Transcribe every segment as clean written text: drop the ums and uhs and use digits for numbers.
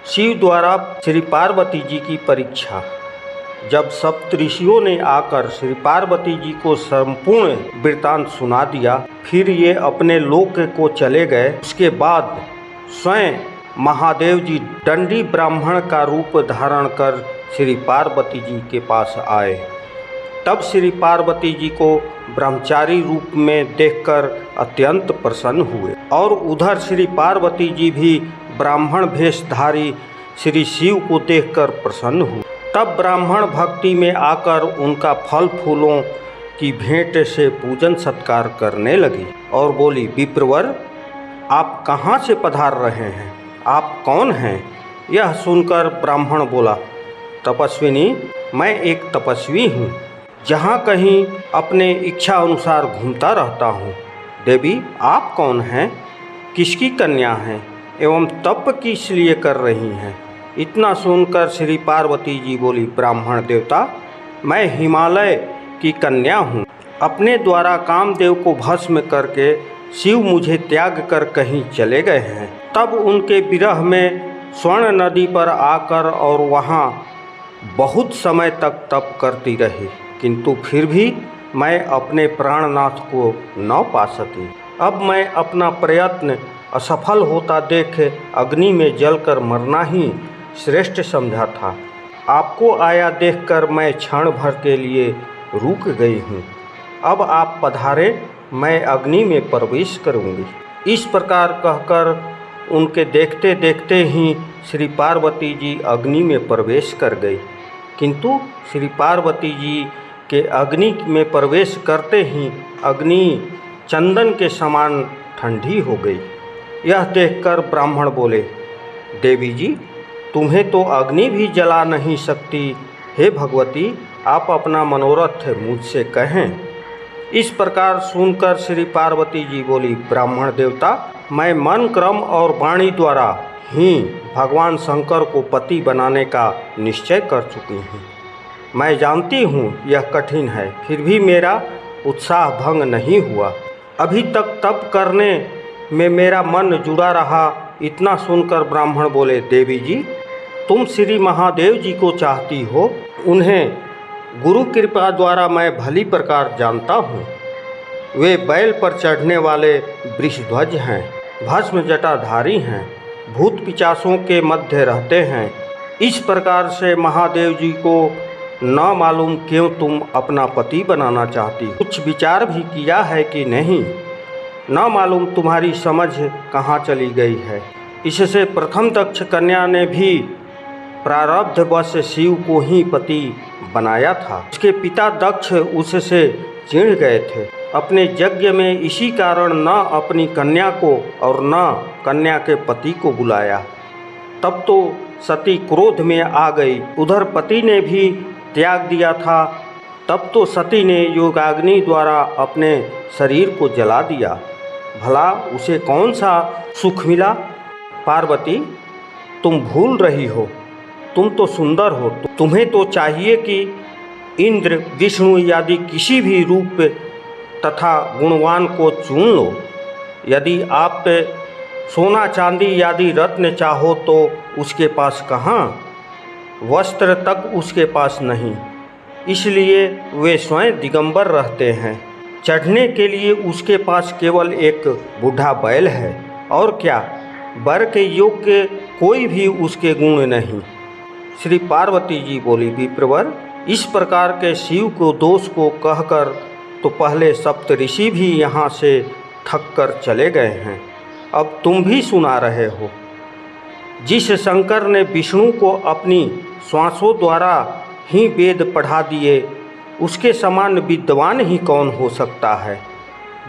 शिव द्वारा श्री पार्वती जी की परीक्षा। जब सप्तऋषियों ने आकर श्री पार्वती जी को संपूर्ण वृत्तांत सुना दिया, फिर ये अपने लोक को चले गए। उसके बाद स्वयं महादेव जी दंडी ब्राह्मण का रूप धारण कर श्री पार्वती जी के पास आए। तब श्री पार्वती जी को ब्रह्मचारी रूप में देखकर अत्यंत प्रसन्न हुए और उधर श्री पार्वती जी भी ब्राह्मण भेषधारी श्री शिव को देखकर प्रसन्न हुए। तब ब्राह्मण भक्ति में आकर उनका फल फूलों की भेंट से पूजन सत्कार करने लगी और बोली, विप्रवर, आप कहाँ से पधार रहे हैं? आप कौन हैं? यह सुनकर ब्राह्मण बोला, तपस्विनी, मैं एक तपस्वी हूँ, जहाँ कहीं अपने इच्छा अनुसार घूमता रहता हूँ। देवी, आप कौन हैं? किसकी कन्या हैं एवं तप किस लिए कर रही हैं? इतना सुनकर श्री पार्वती जी बोली, ब्राह्मण देवता, मैं हिमालय की कन्या हूँ। अपने द्वारा कामदेव को भस्म करके शिव मुझे त्याग कर कहीं चले गए हैं। तब उनके विरह में स्वर्ण नदी पर आकर और वहाँ बहुत समय तक तप करती रही, किंतु फिर भी मैं अपने प्राणनाथ को न पा सकी। अब मैं अपना प्रयत्न असफल होता देख अग्नि में जलकर मरना ही श्रेष्ठ समझा था। आपको आया देखकर मैं क्षण भर के लिए रुक गई हूँ। अब आप पधारे, मैं अग्नि में प्रवेश करूँगी। इस प्रकार कहकर उनके देखते देखते ही श्री पार्वती जी अग्नि में प्रवेश कर गई, किंतु श्री पार्वती जी के अग्नि में प्रवेश करते ही अग्नि चंदन के समान ठंडी हो गई। यह देखकर ब्राह्मण बोले, देवी जी, तुम्हें तो अग्नि भी जला नहीं सकती। हे भगवती, आप अपना मनोरथ मुझसे कहें। इस प्रकार सुनकर श्री पार्वती जी बोली, ब्राह्मण देवता, मैं मन, क्रम और वाणी द्वारा ही भगवान शंकर को पति बनाने का निश्चय कर चुकी हूँ। मैं जानती हूँ यह कठिन है, फिर भी मेरा उत्साह भंग नहीं हुआ। अभी तक तप करने में मेरा मन जुड़ा रहा। इतना सुनकर ब्राह्मण बोले, देवी जी, तुम श्री महादेव जी को चाहती हो। उन्हें गुरु कृपा द्वारा मैं भली प्रकार जानता हूँ। वे बैल पर चढ़ने वाले वृषध्वज हैं, भस्म जटाधारी हैं, भूत पिशाचों के मध्य रहते हैं। इस प्रकार से महादेव जी को न मालूम क्यों तुम अपना पति बनाना चाहती हो। कुछ विचार भी किया है कि नहीं? न मालूम तुम्हारी समझ कहाँ चली गई है। इससे प्रथम दक्ष कन्या ने भी प्रारब्धवश शिव को ही पति बनाया था। उसके पिता दक्ष उससे चिढ़ गए थे। अपने यज्ञ में इसी कारण न अपनी कन्या को और न कन्या के पति को बुलाया। तब तो सती क्रोध में आ गई। उधर पति ने भी त्याग दिया था। तब तो सती ने योगाग्नि द्वारा अपने शरीर को जला दिया। भला उसे कौन सा सुख मिला? पार्वती, तुम भूल रही हो। तुम तो सुंदर हो। तुम्हें तो चाहिए कि इंद्र, विष्णु आदि किसी भी रूप तथा गुणवान को चुन लो। यदि आप सोना चांदी आदि रत्न चाहो तो उसके पास कहाँ, वस्त्र तक उसके पास नहीं। इसलिए वे स्वयं दिगंबर रहते हैं। चढ़ने के लिए उसके पास केवल एक बूढ़ा बैल है, और क्या वर के योग्य कोई भी उसके गुण नहीं। श्री पार्वती जी बोली, विप्रवर, इस प्रकार के शिव को दोष को कहकर तो पहले सप्तऋषि भी यहाँ से थक कर चले गए हैं। अब तुम भी सुना रहे हो। जिस शंकर ने विष्णु को अपनी श्वासों द्वारा ही वेद पढ़ा दिए, उसके समान विद्वान ही कौन हो सकता है।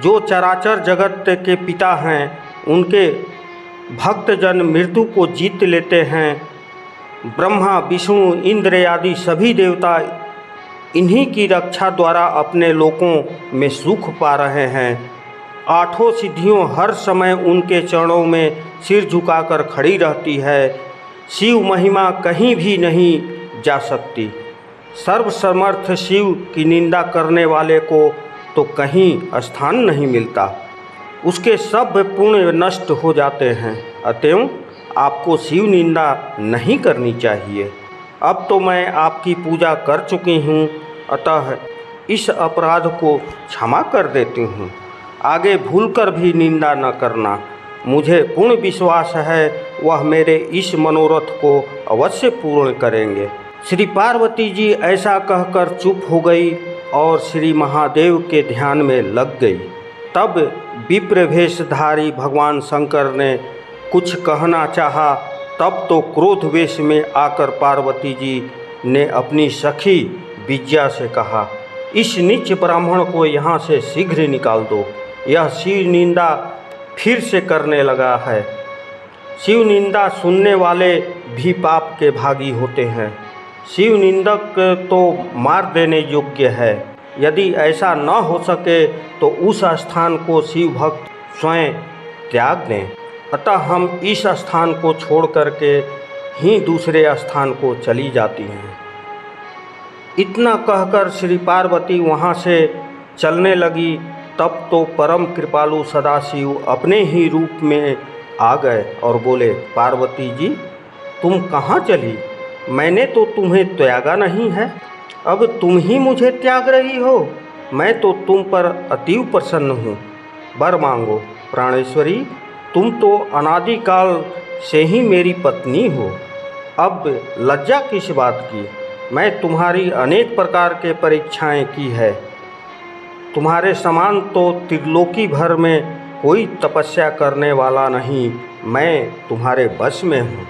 जो चराचर जगत के पिता हैं, उनके भक्तजन मृत्यु को जीत लेते हैं। ब्रह्मा, विष्णु, इंद्र आदि सभी देवता इन्हीं की रक्षा द्वारा अपने लोकों में सुख पा रहे हैं। आठों सिद्धियों हर समय उनके चरणों में सिर झुकाकर खड़ी रहती है। शिव महिमा कहीं भी नहीं जा सकती। सर्वसमर्थ शिव की निंदा करने वाले को तो कहीं स्थान नहीं मिलता। उसके सब पुण्य नष्ट हो जाते हैं। अतएव आपको शिव निंदा नहीं करनी चाहिए। अब तो मैं आपकी पूजा कर चुकी हूँ, अतः इस अपराध को क्षमा कर देती हूँ। आगे भूलकर भी निंदा न करना। मुझे पूर्ण विश्वास है वह मेरे इस मनोरथ को अवश्य पूर्ण करेंगे। श्री पार्वती जी ऐसा कहकर चुप हो गई और श्री महादेव के ध्यान में लग गई। तब विप्र वेशधारी भगवान शंकर ने कुछ कहना चाहा, तब तो क्रोध वेश में आकर पार्वती जी ने अपनी सखी विद्या से कहा, इस नीच ब्राह्मण को यहाँ से शीघ्र निकाल दो। यह शिव निंदा फिर से करने लगा है। शिव निंदा सुनने वाले भी पाप के भागी होते हैं। शिव निंदक तो मार देने योग्य है। यदि ऐसा न हो सके तो उस स्थान को शिव भक्त स्वयं त्याग दें। अतः हम इस स्थान को छोड़ करके ही दूसरे स्थान को चली जाती हैं। इतना कहकर श्री पार्वती वहाँ से चलने लगी। तब तो परम कृपालु सदाशिव अपने ही रूप में आ गए और बोले, पार्वती जी तुम कहाँ चली? मैंने तो तुम्हें त्यागा नहीं है, अब तुम ही मुझे त्याग रही हो। मैं तो तुम पर अतीव प्रसन्न हूँ। वर मांगो। प्राणेश्वरी, तुम तो अनादिकाल से ही मेरी पत्नी हो। अब लज्जा किस बात की? मैं तुम्हारी अनेक प्रकार के परीक्षाएं की है। तुम्हारे समान तो त्रिलोकी भर में कोई तपस्या करने वाला नहीं। मैं तुम्हारे बस में हूँ।